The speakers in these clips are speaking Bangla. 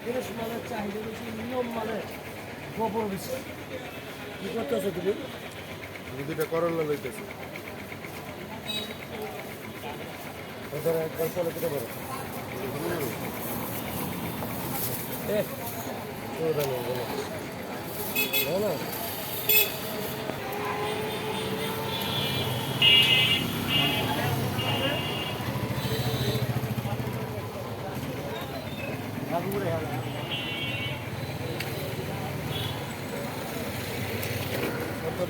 ফ্রেশ মালের চাহিদা বেশি, নিয়ম মালের খবর বেশি। কি করতেছো তুমি? আমি দুইটা করলা লইতেছি। ওদের একবার চলে কেটে পারো। ওরা নেই বলো না।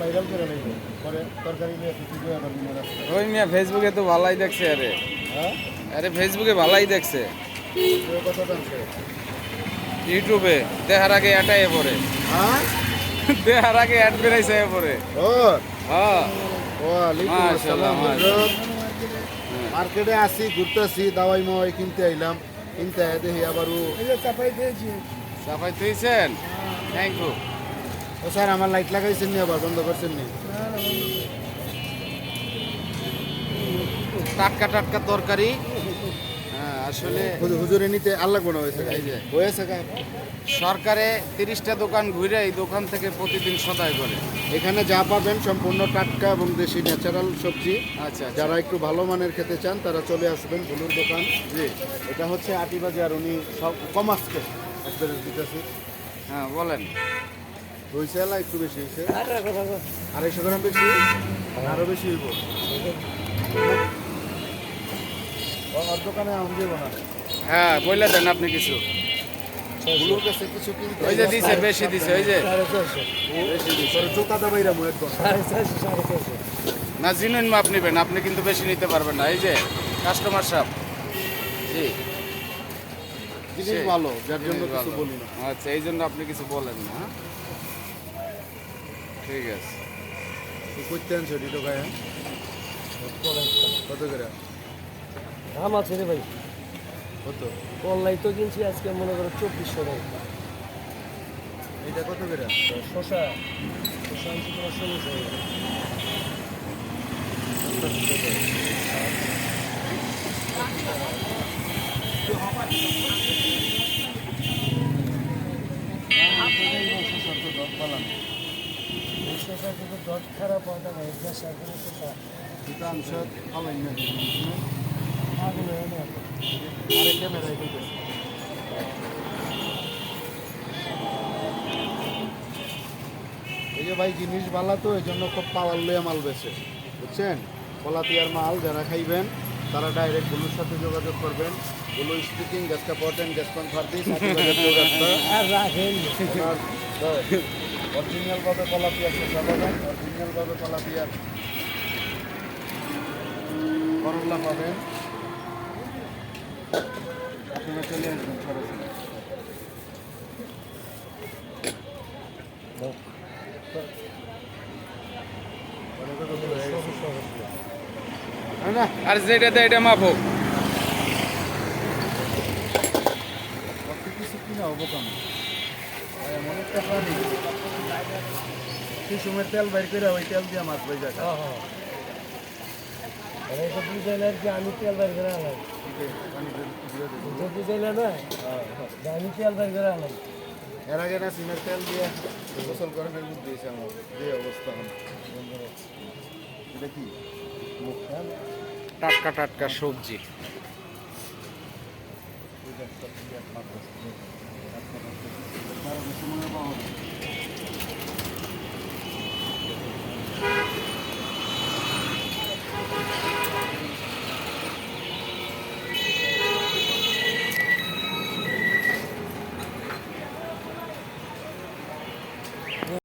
ভাইরাল করে নেই পরে তরকারি নিয়ে কিছু রাস্তায়। ওই মিয়া ফেসবুকে তো ভালাই দেখছে আরে। হ্যাঁ আরে ফেসবুকে ভালাই দেখছে। কথা জানছে ইউটিউবে দেখার আগে এটাই পড়ে। হ্যাঁ দেখার আগে অ্যাড বেরাইছে পড়ে। ও হ্যাঁ ওয়ালাইকুম মাশাআল্লাহ, আসসালাম। মাশাআল্লাহ। মার্কেটে আসি ঘুরতেছি, দাওয়াই মাওয়াই কিনতে আইলাম, কিনতে দেখি আবার চাপাই দিয়েছি। সাফাই তুইছেন? Thank you. ও স্যার আমার লাইট লাগাইছেন নি, আবার বন্ধ করছেন নি? টাটকা টাটকা তরকারি। হ্যাঁ আসলে হুজুরে নিতে আল্লাহ গোনা হয়েছে, এই যে হয়েছে গা। সরকারে 30টা দোকান ঘুরে এই দোকান থেকে প্রতিদিন সদাই করে। এখানে যা পাবেন সম্পূর্ণ টাটকা এবং দেশি ন্যাচারাল সবজি। আচ্ছা আচ্ছা। যারা একটু ভালো মানের খেতে চান তারা চলে আসবেন ভুলুর দোকান। জি, এটা হচ্ছে আটিবাজার। উনি সব কম আজকে একবারে দিতেছি। হ্যাঁ বলেন। হয়েছে এলা একটু বেশি হয়েছে, 250 গ্রাম বেশি, আরো বেশি হইব। ওর দোকানে আমি দেবো না। হ্যাঁ বললে দেন আপনি কিছু। ভুলুর কাছে কিছু কিনতে ওই যে দিছে, বেশি দিছে, ওই যে বেশি দিছে। জোতা দাবাইরা মু একদম 450। না জিনুইন মাপ নেবেন, আপনি কিন্তু বেশি নিতে পারবেন না। এই যে কাস্টমার সাহেব। জি জিনিস ভালো, যার জন্য কিছু বলি না। আচ্ছা এই জন্য আপনি কিছু বলেন না। হ্যাঁ? ঠিক আছে। তুই করতে আনছো ডিটো গায়ে? কত করে দাম আছে রে ভাই। কত? অনলাইন তো কিনছি আজকে মনে করো 2400 টাকা। এটা কত করে? শশা শশা আনছি তোমার 1600 টাকা। এই শশা কিন্তু দর খারাপ হয় না ভাই, শশা কোনো শশা দুটা আনছ খালাই না আগুন হয় না। আরে ক্যামেরায় কইতেছে। এই যে ভাই জিনিস ভালো তো, এই জন্য খুব পাওয়ার লইয়া মাল বেছে, বুঝছেন? পলাতিয়ার মাল যারা খাইবেন তারা ডাইরেক্ট গুলোর সাথে যোগাযোগ করবেন। গুলো স্পিকিং গ্যাসকা পটেন গ্যাস পান ফার্দিস আর রাখেন অরিজিনাল ভাবে পলাতিয়ার শসা পাবেন, অরিজিনাল ভাবে পলাতিয়ার করল্লা পাবেন। আপনারা চলে আসবেন সরাসরি। আর যেটা দেয় এটা মাপ হোক। কিছু কিনা হবো কেন? এমন একটা প্রাণী কুসুমের তেল বাইর করে ওই তেল দিয়ে মাছ বই যায়। বুঝাইলে আর কি আমি তেল বের করে আলাম, বুঝাইলে না যে আমি তেল বের করে আলাম। এর আগে না সিমের তেল দিয়ে গোসল করে ফেলতে দিয়েছে আমার, যে অবস্থা আমার। এটা কি টাটকা টাটকা সবজি। ওই যে একটা